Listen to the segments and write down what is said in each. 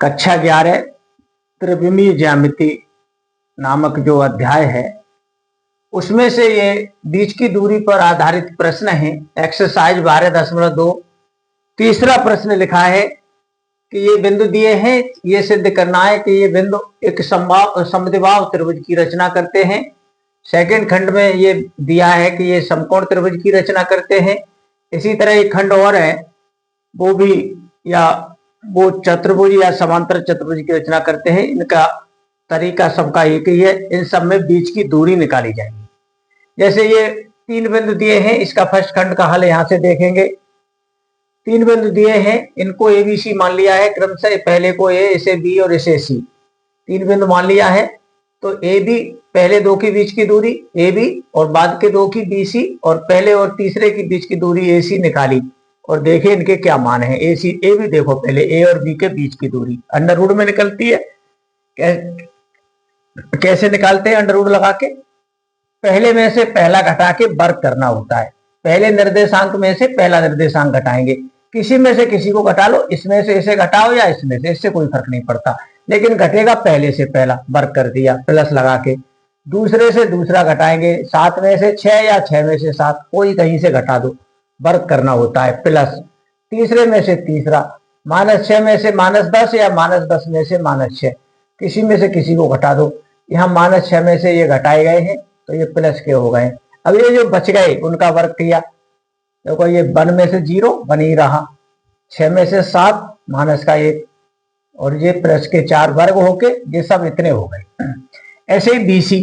कक्षा 11 त्रिविमीय ज्यामिति नामक जो अध्याय है उसमें से ये बीच की दूरी पर आधारित प्रश्न है। एक्सरसाइज 12.2 तीसरा प्रश्न लिखा है कि ये बिंदु दिए हैं, ये सिद्ध करना है कि ये बिंदु एक समद्विबाहु त्रिभुज की रचना करते हैं। सेकंड खंड में ये दिया है कि ये समकोण त्रिभुज की रचना करते हैं। इसी तरह एक खंड और है, वो भी या वो चतुर्भुज या समांतर चतुर्भुज की रचना करते हैं। इनका तरीका सबका एक ही है, इन सब में बीच की दूरी निकाली जाएगी। जैसे ये 3 बिंदु दिए हैं, इसका फर्स्ट खंड का हल यहां से देखेंगे। 3 बिंदु दिए हैं, इनको ए बी सी मान लिया है क्रमशः, पहले को ए, इसे बी और इसे सी। 3 बिंदु मान लिया है तो ए बी, पहले दो के बीच की दूरी ए बी और बाद के दो की बी सी और पहले और तीसरे के बीच की दूरी ए सी निकाली और देखें इनके क्या मान है। ए सी ए बी, देखो पहले ए और बी के बीच की दूरी अंडर रूट में निकलती है। कैसे निकालते हैं? अंडर रूट लगा के पहले में से पहला घटा के वर्ग करना होता है। पहले निर्देशांक में से पहला निर्देशांक घटाएंगे, किसी में से किसी को घटा लो, इसमें से इसे घटाओ या इसमें से, इससे कोई फर्क नहीं पड़ता, लेकिन घटेगा पहले से पहला, वर्ग कर दिया प्लस लगा के। दूसरे से दूसरा घटाएंगे, 7 में से 6 या 6 में से 7, कोई कहीं से घटा दो, वर्ग करना होता है प्लस। तीसरे में से तीसरा, -6 में से -10 या -10 में से -6, किसी में से किसी को घटा दो। यहाँ -6 में से ये घटाए गए हैं तो ये प्लस के हो गए। अब ये जो बच गए उनका वर्ग किया, देखो ये 1 में से 0 बन ही रहा, 6 में से 7 माइनस का 1 और ये प्लस के 4 वर्ग होके ये सब इतने हो गए। ऐसे ही बी सी,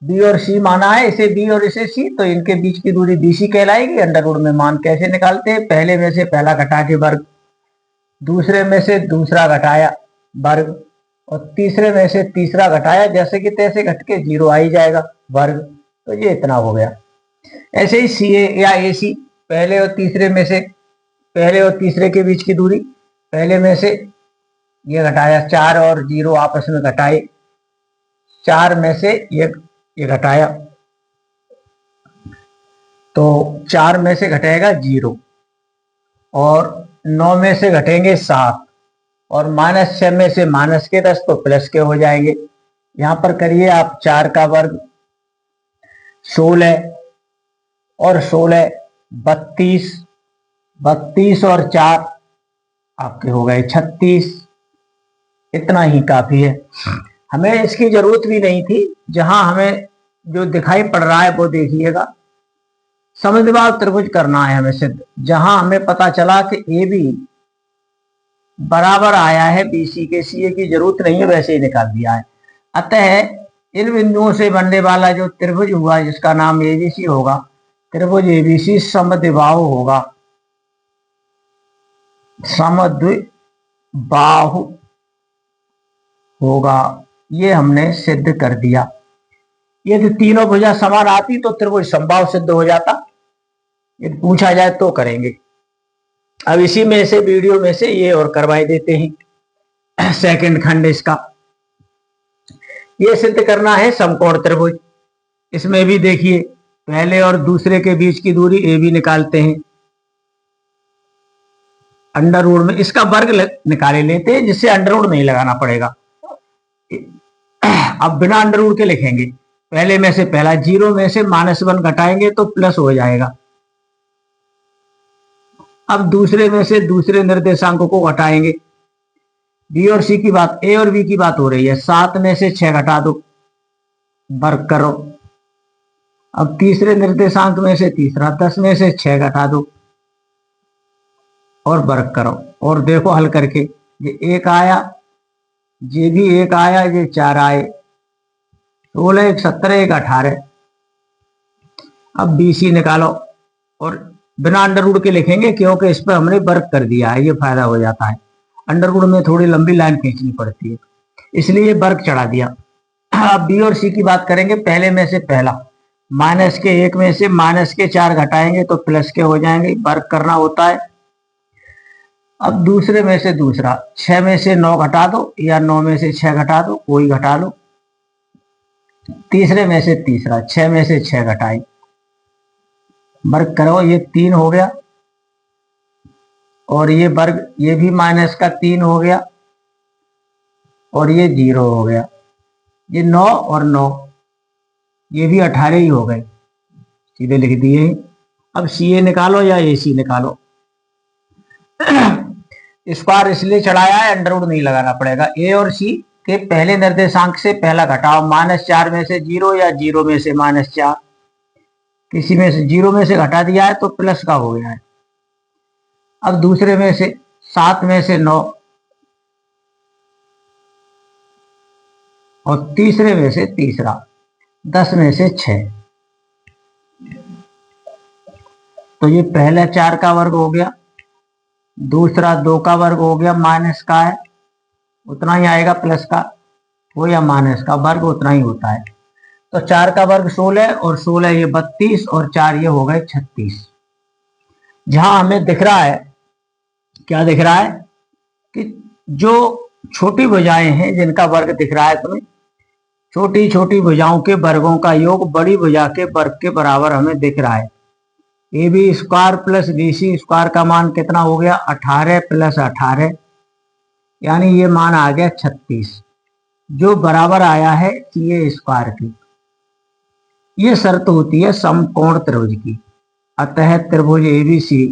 बी और सी माना है, इसे बी और इसे सी, तो इनके बीच की दूरी बी सी कहलाएगी। अंडर रूट में मान कैसे निकालते हैं? पहले में से पहला घटा के वर्ग, दूसरे में से दूसरा घटाया वर्ग और तीसरे में से तीसरा घटाया, जैसे कि तैसे घट के 0 आ ही जाएगा वर्ग, तो ये इतना हो गया। ऐसे ही सी ए या ए सी, पहले और तीसरे में से, पहले और तीसरे के बीच की दूरी, पहले में से ये घटाया 4 और 0 आपस में घटाए, 4 में से ये घटाया तो 4 में से घटेगा 0 और 9 में से घटेंगे 7 और -6 में से माइनस के 10 तो प्लस के हो जाएंगे। यहां पर करिए आप 4 का वर्ग 16 और 16 32, 32 और 4 आपके हो गए 36। इतना ही काफी है, हमें इसकी जरूरत भी नहीं थी। जहां हमें जो दिखाई पड़ रहा है वो देखिएगा, समद्विबाहु त्रिभुज करना है हमें सिद्ध। जहां हमें पता चला कि ए बी बराबर आया है बी सी के, सी ए की जरूरत नहीं है, वैसे ही निकाल दिया है। अतः इन बिंदुओं से बनने वाला जो त्रिभुज हुआ जिसका नाम एबीसी होगा, त्रिभुज एबीसी समद्विबाहु होगा, समद्विबाहु होगा। ये हमने सिद्ध कर दिया। यदि तीनों भुजा समान आती तो त्रिभुज समबाहु सिद्ध हो जाता। यदि पूछा जाए तो करेंगे। अब इसी में से वीडियो में से ये और करवाई देते हैं। सेकंड खंड इसका, ये सिद्ध करना है समकोण त्रिभुज। इसमें भी देखिए पहले और दूसरे के बीच की दूरी ए बी निकालते हैं अंडर रूट में, इसका वर्ग निकाले लेते हैं जिससे अंडर रूट नहीं लगाना पड़ेगा। अब बिना अंडर रूट के लिखेंगे, पहले में से पहला, 0 में से -1 घटाएंगे तो प्लस हो जाएगा। अब दूसरे में से दूसरे निर्देशांकों को घटाएंगे, बी और सी की बात, ए और बी की बात हो रही है। 7 में से 6 घटा दो, वर्ग करो। अब तीसरे निर्देशांक में से तीसरा, 10 में से 6 घटा दो और वर्ग करो और देखो हल करके, ये 1 आया, ये भी 1 आया, ये 4 आए, 16 1 17 1 18। अब बी सी निकालो और बिना अंडर रूट के लिखेंगे क्योंकि इस पर हमने वर्ग कर दिया है, ये फायदा हो जाता है। अंडर रूट में थोड़ी लंबी लाइन खींचनी पड़ती है, इसलिए वर्ग चढ़ा दिया। अब बी और सी की बात करेंगे, पहले में से पहला, -1 में से -4 घटाएंगे तो प्लस के हो जाएंगे, वर्ग करना होता है। अब दूसरे में से दूसरा, 6 में से 9 घटा दो या 9 में से 6 घटा दो, कोई घटा लो। तीसरे में से तीसरा, 6 में से 6 घटाए, वर्ग करो, ये 3 हो गया और ये वर्ग, ये भी -3 हो गया और ये 0 हो गया। ये 9 और 9, ये भी 18 ही हो गए, सीधे लिख दिए। अब CA निकालो या AC निकालो। स्क्वायर इसलिए चढ़ाया है, अंडर रूट नहीं लगाना पड़ेगा। A और C के पहले निर्देशांक से पहला घटाओ, -4 में से 0 या 0 में से -4, किसी में से 0 में से घटा दिया है तो प्लस का हो गया है। अब दूसरे में से 7 में से 9 और तीसरे में से तीसरा 10 में से 6, तो ये पहला 4 का वर्ग हो गया, दूसरा 2 का वर्ग हो गया, माइनस का है उतना ही आएगा, प्लस का हो या माइनस का, वर्ग उतना ही होता है। तो 4 का वर्ग 16 और 16 ये 32 और 4 ये हो गए 36। जहां हमें दिख रहा है, क्या दिख रहा है कि जो छोटी भुजाएं हैं जिनका वर्ग दिख रहा है तुम्हें, छोटी छोटी भुजाओं के वर्गों का योग बड़ी भुजा के वर्ग के बराबर हमें दिख रहा है। AB square plus BC square का मान कितना हो गया, 18 प्लस 18, यानी ये मान आ गया 36, जो बराबर आया है CA स्क्वायर की। ये शर्त होती है समकोण त्रिभुज की, अतः त्रिभुज ABC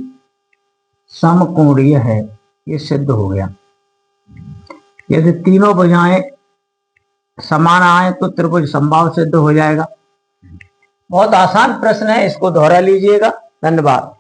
समकोणीय है, ये सिद्ध हो गया। यदि तीनों भुजाएं समान आए तो त्रिभुज समबाहु सिद्ध हो जाएगा। बहुत आसान प्रश्न है, इसको दोहरा लीजिएगा। धन्यवाद।